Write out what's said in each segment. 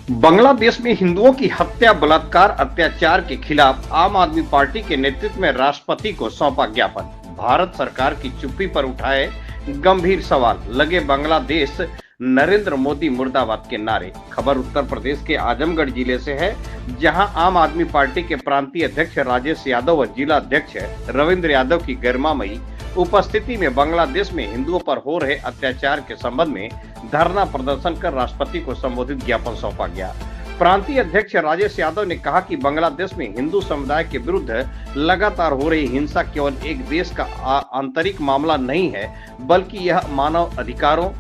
बांग्लादेश में हिंदुओं की हत्या, बलात्कार, अत्याचार के खिलाफ आम आदमी पार्टी के नेतृत्व में राष्ट्रपति को सौंपा ज्ञापन। भारत सरकार की चुप्पी पर उठाए गंभीर सवाल, लगे बांग्लादेश नरेंद्र मोदी मुर्दाबाद के नारे। खबर उत्तर प्रदेश के आजमगढ़ जिले से है, जहां आम आदमी पार्टी के प्रांतीय अध्यक्ष राजेश यादव व जिला अध्यक्ष रविंद्र यादव की गरिमामयी उपस्थिति में बांग्लादेश में हिंदुओं पर हो रहे अत्याचार के संबंध में धरना प्रदर्शन कर राष्ट्रपति को संबोधित ज्ञापन सौंपा गया। प्रांतीय अध्यक्ष राजेश यादव ने कहा कि बांग्लादेश में हिंदू समुदाय के विरुद्ध लगातार हो रही हिंसा केवल एक देश का आंतरिक मामला नहीं है, बल्कि यह मानव अधिकारों,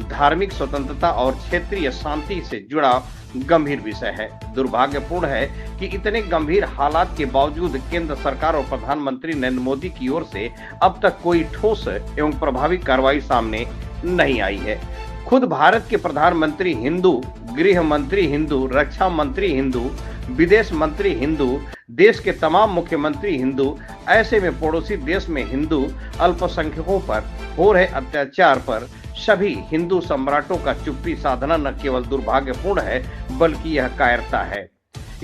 धार्मिक स्वतंत्रता और क्षेत्रीय शांति से जुड़ा गंभीर विषय है। दुर्भाग्यपूर्ण है कि इतने गंभीर हालात के बावजूद केंद्र सरकार और प्रधानमंत्री नरेंद्र मोदी की ओर से अब तक कोई ठोस एवं प्रभावी कार्रवाई सामने नहीं आई है। खुद भारत के प्रधानमंत्री हिंदू, गृह मंत्री हिंदू, रक्षा मंत्री हिंदू, विदेश मंत्री हिंदू, देश के तमाम मुख्यमंत्री हिंदू, ऐसे में पड़ोसी देश में हिंदू अल्पसंख्यकों पर हो रहे अत्याचार पर सभी हिंदू सम्राटों का चुप्पी साधना न केवल दुर्भाग्यपूर्ण है, बल्कि यह कायरता है।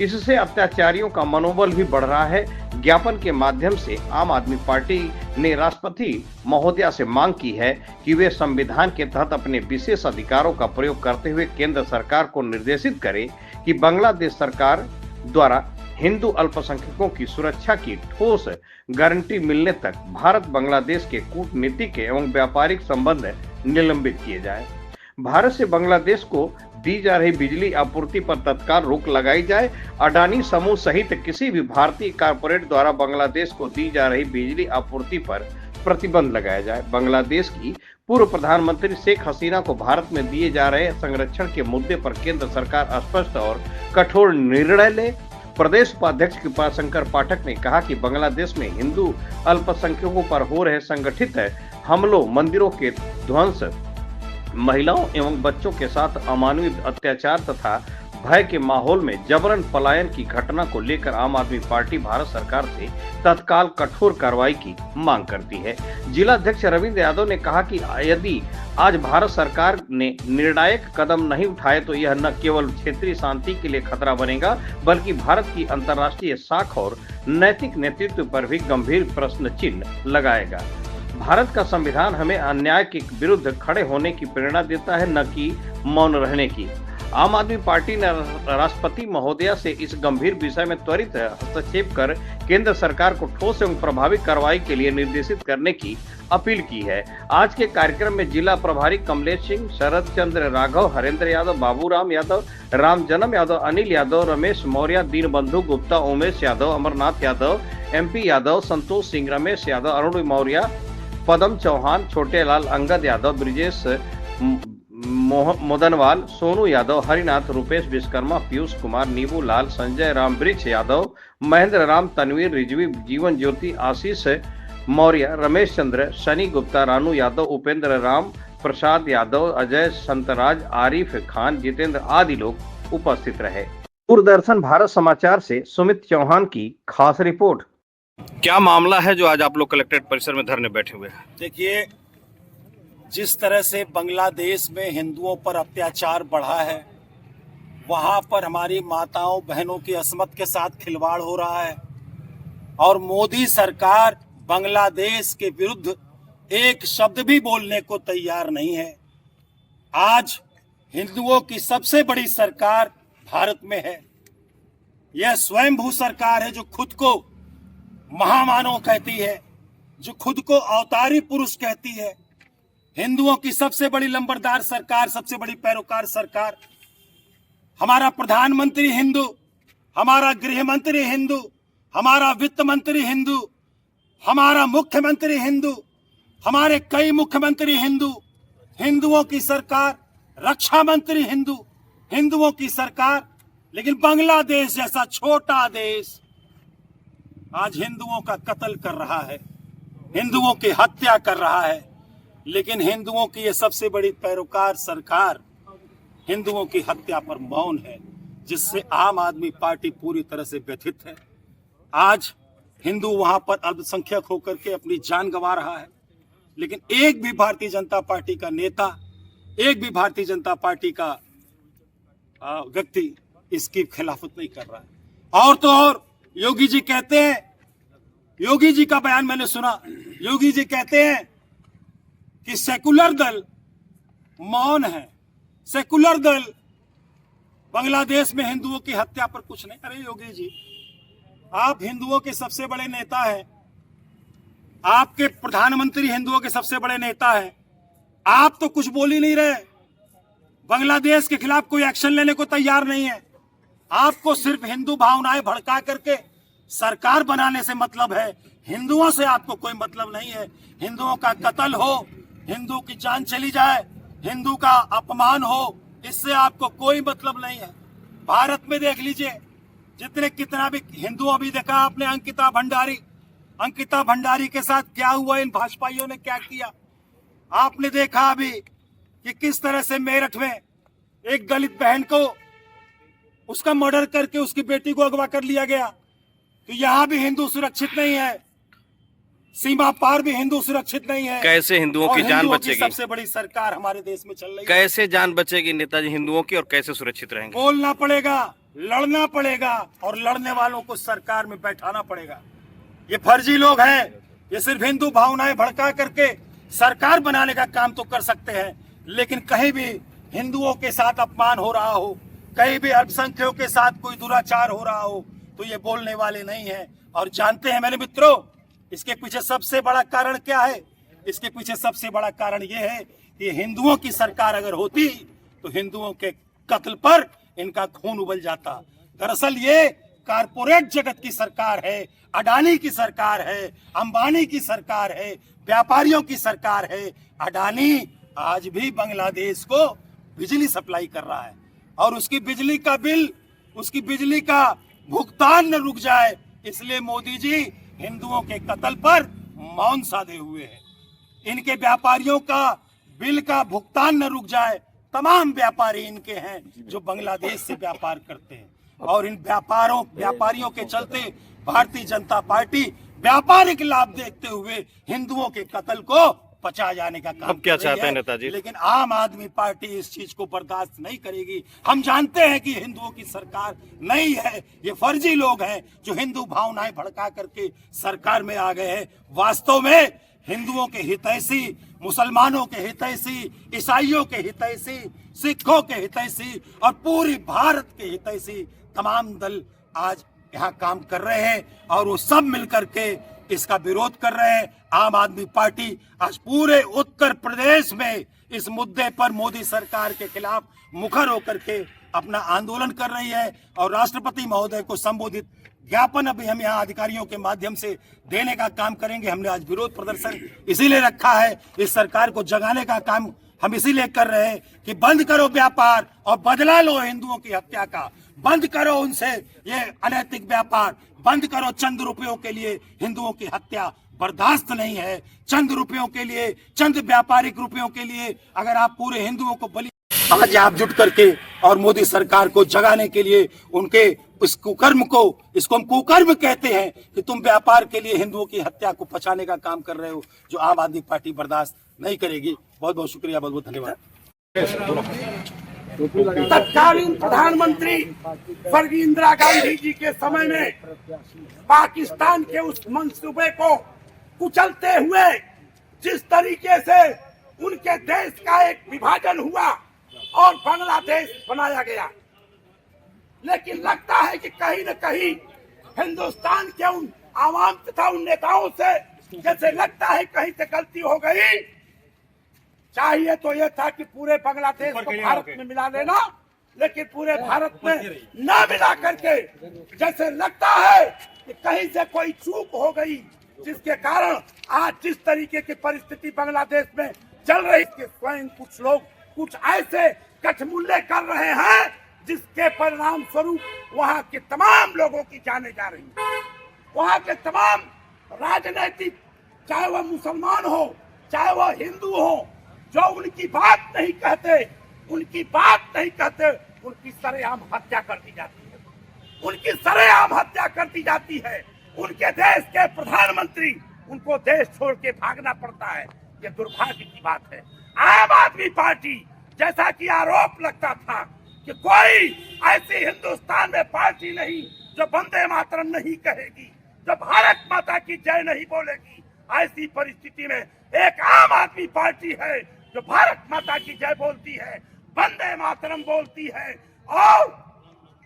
इससे अत्याचारियों का मनोबल भी बढ़ रहा है। ज्ञापन के माध्यम से आम आदमी पार्टी ने राष्ट्रपति महोदया से मांग की है कि वे संविधान के तहत अपने विशेष अधिकारों का प्रयोग करते हुए केंद्र सरकार को निर्देशित करें कि बांग्लादेश सरकार द्वारा हिंदू अल्पसंख्यकों की सुरक्षा की ठोस गारंटी मिलने तक भारत बांग्लादेश के कूटनीतिक एवं व्यापारिक संबंध निलंबित किए जाए। भारत से बांग्लादेश को दी जा रही बिजली आपूर्ति पर तत्काल रोक लगाई जाए। अडानी समूह सहित किसी भी भारतीय कारपोरेट द्वारा बांग्लादेश को दी जा रही बिजली आपूर्ति पर प्रतिबंध लगाया जाए। बांग्लादेश की पूर्व प्रधानमंत्री शेख हसीना को भारत में दिए जा रहे संरक्षण के मुद्दे पर केंद्र सरकार स्पष्ट और कठोर निर्णय ले। प्रदेश उपाध्यक्ष कृपाशंकर पाठक ने कहा कि बांग्लादेश में हिंदू अल्पसंख्यकों पर हो रहे संगठित हमलों, मंदिरों के ध्वंस, महिलाओं एवं बच्चों के साथ अमानवीय अत्याचार तथा भय के माहौल में जबरन पलायन की घटना को लेकर आम आदमी पार्टी भारत सरकार से तत्काल कठोर कार्रवाई की मांग करती है। जिला अध्यक्ष रविंद्र यादव ने कहा कि यदि आज भारत सरकार ने निर्णायक कदम नहीं उठाए तो यह न केवल क्षेत्रीय शांति के लिए खतरा बनेगा, बल्कि भारत की अंतर्राष्ट्रीय साख और नैतिक नेतृत्व पर भी गंभीर प्रश्न चिन्ह लगाएगा। भारत का संविधान हमें अन्याय के विरुद्ध खड़े होने की प्रेरणा देता है, न कि मौन रहने की। आम आदमी पार्टी ने राष्ट्रपति महोदया से इस गंभीर विषय में त्वरित हस्तक्षेप कर केंद्र सरकार को ठोस एवं प्रभावी कार्रवाई के लिए निर्देशित करने की अपील की है। आज के कार्यक्रम में जिला प्रभारी कमलेश सिंह, शरद चंद्र राघव, हरेंद्र यादव, बाबूराम यादव, राम जन्म यादव, अनिल यादव, रमेश मौर्य, दीनबंधु गुप्ता, उमेश यादव, अमरनाथ यादव, MP यादव, संतोष सिंह, रमेश यादव, अरुण मौर्य, पदम चौहान, छोटे लाल, अंगद यादव, ब्रिजेश मोदनवाल, सोनू यादव, हरिनाथ, रुपेश विश्वकर्मा, पीयूष कुमार, नीबू लाल, संजय राम, वृक्ष यादव, महेंद्र राम, तनवीर, रिजवी, जीवन ज्योति, आशीष मौर्य, रमेश चंद्र, शनि गुप्ता, रानू यादव, उपेंद्र राम, प्रसाद यादव, अजय संतराज, आरिफ खान, जितेंद्र आदि लोग उपस्थित रहे। दूरदर्शन भारत समाचार से सुमित चौहान की खास रिपोर्ट। क्या मामला है जो आज आप लोग कलेक्ट्रेट परिसर में धरने बैठे हुए हैं? देखिए, जिस तरह से बांग्लादेश में हिंदुओं पर अत्याचार बढ़ा है, वहां पर हमारी माताओं बहनों की असमत के साथ खिलवाड़ हो रहा है और मोदी सरकार बांग्लादेश के विरुद्ध एक शब्द भी बोलने को तैयार नहीं है। आज हिंदुओं की सबसे बड़ी सरकार भारत में है। यह स्वयंभू सरकार है जो खुद को महामानव कहती है, जो खुद को अवतारी पुरुष कहती है। हिंदुओं की सबसे बड़ी लंबरदार सरकार, सबसे बड़ी पैरोकार सरकार। हमारा प्रधानमंत्री हिंदू, हमारा गृह मंत्री हिंदू, हमारा वित्त मंत्री हिंदू, हमारा मुख्यमंत्री हिंदू, हमारे कई मुख्यमंत्री हिंदू, हिंदुओं की सरकार, रक्षा मंत्री हिंदू, हिंदुओं की सरकार। लेकिन बांग्लादेश जैसा छोटा देश आज हिंदुओं का कत्ल कर रहा है, हिंदुओं की हत्या कर रहा है। लेकिन हिंदुओं की ये सबसे बड़ी पैरोकार सरकार हिंदुओं की हत्या पर मौन है, जिससे आम आदमी पार्टी पूरी तरह से व्यथित है। आज हिंदू वहां पर अल्पसंख्यक होकर के अपनी जान गंवा रहा है, लेकिन एक भी भारतीय जनता पार्टी का नेता, एक भी भारतीय जनता पार्टी का व्यक्ति इसकी खिलाफत नहीं कर रहा है। और तो और योगी जी कहते हैं, योगी जी का बयान मैंने सुना, योगी जी कहते हैं कि सेकुलर दल मौन है, सेकुलर दल बांग्लादेश में हिंदुओं की हत्या पर कुछ नहीं। अरे योगी जी, आप हिंदुओं के सबसे बड़े नेता हैं, आपके प्रधानमंत्री हिंदुओं के सबसे बड़े नेता हैं, आप तो कुछ बोल ही नहीं रहे, बांग्लादेश के खिलाफ कोई एक्शन लेने को तैयार नहीं है। आपको सिर्फ हिंदू भावनाएं भड़का करके सरकार बनाने से मतलब है, हिंदुओं से आपको कोई मतलब नहीं है। हिंदुओं का कत्ल हो, हिंदू की जान चली जाए, हिंदू का अपमान हो, इससे आपको कोई मतलब नहीं है। भारत में देख लीजिए, जितने कितना भी हिंदू, अभी देखा आपने अंकिता भंडारी के साथ क्या हुआ, इन भाजपाइयों ने क्या किया। आपने देखा अभी कि किस तरह से मेरठ में एक दलित बहन को उसका मर्डर करके उसकी बेटी को अगवा कर लिया गया। तो यहाँ भी हिंदू सुरक्षित नहीं है, सीमा पार भी हिंदू सुरक्षित नहीं है। कैसे हिंदुओं की जान बचेगी? सबसे बड़ी सरकार हमारे देश में चल रही है, कैसे जान बचेगी नेताजी हिंदुओं की, और कैसे सुरक्षित रहेंगे? बोलना पड़ेगा, लड़ना पड़ेगा, और लड़ने वालों को सरकार में बैठाना पड़ेगा। ये फर्जी लोग हैं, ये सिर्फ हिंदू भावनाएं भड़का करके सरकार बनाने का काम तो कर सकते हैं, लेकिन कहीं भी हिंदुओं के साथ अपमान हो रहा हो, कहीं भी अल्पसंख्यकों के साथ कोई दुराचार हो रहा हो, तो ये बोलने वाले नहीं है। और जानते हैं मेरे मित्रों, इसके पीछे सबसे बड़ा कारण क्या है? इसके पीछे सबसे बड़ा कारण ये है कि हिंदुओं की सरकार अगर होती तो हिंदुओं के कत्ल पर इनका खून उबल जाता। दरअसल ये कारपोरेट जगत की सरकार है, अडानी की सरकार है, अंबानी की सरकार है, व्यापारियों की सरकार है। अडानी आज भी बांग्लादेश को बिजली सप्लाई कर रहा है, और उसकी बिजली का बिल, उसकी बिजली का भुगतान न रुक जाए, इसलिए मोदी जी हिंदुओं के कत्ल पर मौन साधे हुए हैं। इनके व्यापारियों का बिल का भुगतान न रुक जाए। तमाम व्यापारी इनके हैं जो बांग्लादेश से व्यापार करते हैं, और इन व्यापारियों के चलते भारतीय जनता पार्टी व्यापारिक लाभ देखते हुए हिंदुओं के कत्ल को पचा जाने का काम अब क्या चाहते हैं नेताजी? लेकिन आम आदमी पार्टी इस चीज को बर्दाश्त नहीं करेगी। हम जानते हैं कि हिंदुओं की सरकार नहीं है, ये फर्जी लोग हैं जो हिंदू भावनाएं भड़का करके सरकार में आ गए हैं। वास्तव में हिंदुओं के हितैषी, मुसलमानों के हितैषी, ईसाइयों के हितैषी, सिखों के हितैषी और पूरी भारत के हितैषी तमाम दल आज यहाँ काम कर रहे हैं, और वो सब मिलकर के इसका विरोध कर रहे हैं। आम आदमी पार्टी आज पूरे उत्तर प्रदेश में इस मुद्दे पर मोदी सरकार के खिलाफ मुखर होकर के अपना आंदोलन कर रही है, और राष्ट्रपति महोदय को संबोधित ज्ञापन अभी हम यहाँ अधिकारियों के माध्यम से देने का काम करेंगे। हमने आज विरोध प्रदर्शन इसीलिए रखा है, इस सरकार को जगाने का काम हम इसीलिए कर रहे हैं कि बंद करो व्यापार और बदला लो हिंदुओं की हत्या का, बंद करो उनसे ये अनैतिक व्यापार, बंद करो चंद रुपयों के लिए हिंदुओं की हत्या बर्दाश्त नहीं है। चंद रुपयों के लिए, चंद व्यापारिक रुपयों के लिए अगर आप पूरे हिंदुओं को बलि, आज आप जुट करके और मोदी सरकार को जगाने के लिए उनके इस कुकर्म को, इसको हम कुकर्म कहते हैं कि तुम व्यापार के लिए हिंदुओं की हत्या को पचाने का काम कर रहे हो, जो आम आदमी पार्टी बर्दाश्त नहीं करेगी। बहुत बहुत शुक्रिया, बहुत बहुत धन्यवाद। तत्कालीन प्रधानमंत्री स्वर्गीय इंदिरा गांधी जी के समय में पाकिस्तान के उस मंसूबे को कुचलते हुए जिस तरीके से उनके देश का एक विभाजन हुआ और बांग्लादेश बनाया गया, लेकिन लगता है कि कहीं न कहीं हिंदुस्तान के उन आवाम तथा उन नेताओं से जैसे लगता है कहीं से गलती हो गई। चाहिए तो यह था कि पूरे बांग्लादेश को भारत में मिला लेना, लेकिन पूरे भारत में न मिला करके जैसे लगता है कि कहीं से कोई चूक हो गई, जिसके कारण आज जिस तरीके की परिस्थिति बांग्लादेश में चल रही है, स्वयं कुछ लोग कुछ ऐसे कठमुल्ले कर रहे हैं जिसके परिणाम स्वरूप वहाँ के तमाम लोगों की जाने जा रही है। वहाँ के तमाम राजनीतिक, चाहे वह मुसलमान हो चाहे वह हिंदू हो, जो उनकी बात नहीं कहते, उनकी सरेआम हत्या कर दी जाती है, उनकी सरेआम हत्या कर दी जाती है। उनके देश के प्रधानमंत्री, उनको देश छोड़ के भागना पड़ता है। ये दुर्भाग्य की बात है। आम आदमी पार्टी, जैसा कि आरोप लगता था कि कोई ऐसी हिंदुस्तान में पार्टी नहीं जो वंदे मातरम नहीं कहेगी, जो भारत माता की जय नहीं बोलेगी। ऐसी परिस्थिति में एक आम आदमी पार्टी है जो भारत माता की जय बोलती है, वंदे मातरम बोलती है और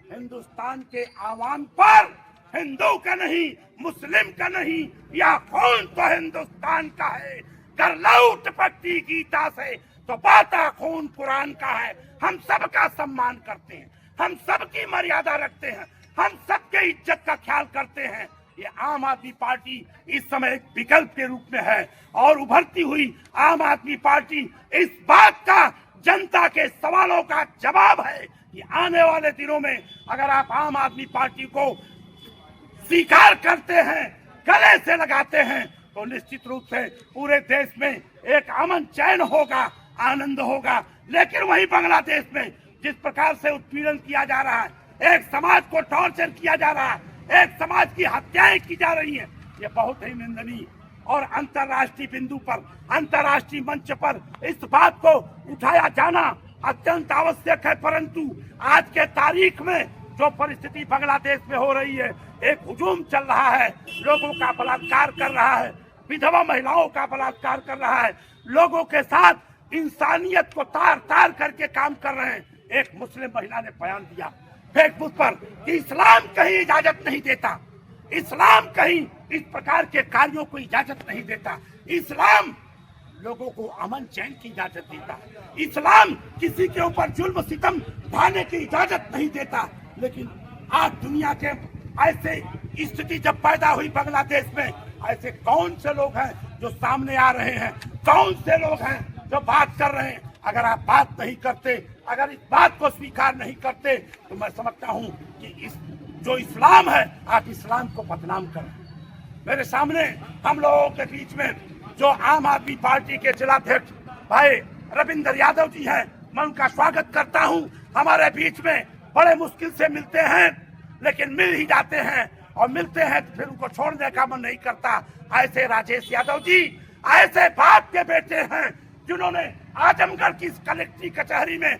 हिंदुस्तान के आवाम पर हिंदू का नहीं, मुस्लिम का नहीं, या खून तो हिंदुस्तान का है। कर लौट पट्टी गीता से तो बाता खून कुरान का है। हम सबका सम्मान करते हैं, हम सबकी मर्यादा रखते हैं, हम सबके इज्जत का ख्याल करते हैं। ये आम आदमी पार्टी इस समय एक विकल्प के रूप में है और उभरती हुई आम आदमी पार्टी इस बात का जनता के सवालों का जवाब है कि आने वाले दिनों में अगर आप आम आदमी पार्टी को स्वीकार करते हैं, गले से लगाते हैं, तो निश्चित रूप से पूरे देश में एक अमन चैन होगा, आनंद होगा। लेकिन वही बांग्लादेश में जिस प्रकार से उत्पीड़न किया जा रहा है, एक समाज को टॉर्चर किया जा रहा है, एक समाज की हत्याएं की जा रही हैं, ये बहुत ही निंदनीय और अंतर्राष्ट्रीय बिंदु पर, अंतर्राष्ट्रीय मंच पर इस बात को उठाया जाना अत्यंत आवश्यक है। परंतु आज के तारीख में जो परिस्थिति बांग्लादेश में हो रही है, एक हुजूम चल रहा है, लोगों का बलात्कार कर रहा है, विधवा महिलाओं का बलात्कार कर रहा है, लोगों के साथ इंसानियत को तार तार करके काम कर रहे हैं। एक मुस्लिम महिला ने बयान दिया फेसबुक पर कि इस्लाम कहीं इजाजत नहीं देता, इस्लाम कहीं इस प्रकार के कार्यों को इजाजत नहीं देता, इस्लाम लोगों को अमन चैन की इजाजत देता है, इस्लाम किसी के ऊपर जुल्म सितम ढाने की इजाजत नहीं देता। लेकिन आज दुनिया के ऐसे स्थिति जब पैदा हुई बांग्लादेश में, ऐसे कौन से लोग हैं जो सामने आ रहे हैं, कौन से लोग हैं जो बात कर रहे हैं। अगर आप बात नहीं करते, अगर इस बात को स्वीकार नहीं करते, तो मैं समझता हूं कि जो इस्लाम है, आप इस्लाम को बदनाम करें। मेरे सामने हम लोगों के बीच में जो आम आदमी पार्टी के जिलाध्यक्ष भाई रविंद्र यादव जी हैं, मैं उनका स्वागत करता हूं। हमारे बीच में बड़े मुश्किल से मिलते हैं, लेकिन मिल ही जाते हैं और मिलते हैं तो फिर उनको छोड़ने का मन नहीं करता। ऐसे राजेश यादव जी ऐसे बाप के बेटे हैं जिन्होंने आजमगढ़ की कलेक्ट्री कचहरी में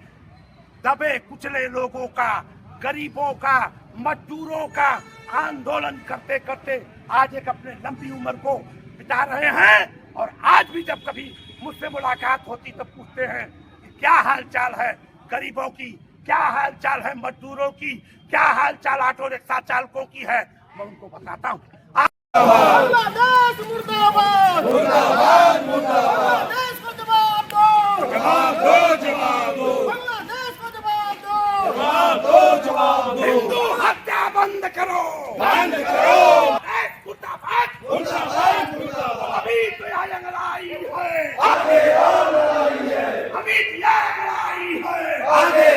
दबे कुचले लोगों का, गरीबों का, मजदूरों का आंदोलन करते करते आज एक अपने लंबी उम्र को बिता रहे हैं। और आज भी जब कभी मुझसे मुलाकात होती तो पूछते हैं कि क्या हाल चाल है गरीबों की, क्या हाल चाल है मजदूरों की, क्या हाल चाल ऑटो रिक्शा चालकों की है। मैं उनको बताता हूँ। बांग्लादेश मुर्दाबाद, मुर्दाबाद, मुर्दाबाद। बांग्लादेश को जवाब दो, जवाब दो, जवाब दो। बांग्लादेश को जवाब दो, जवाब दो, जवाब दो। हिंदू हत्या बंद करो, बंद करो। मुर्दाबाद, मुर्दाबाद, मुर्दाबाद। अभी तो यहाँ लड़ाई है, आगे और लड़ाई है, अभी तो यहाँ लड़ाई है, आगे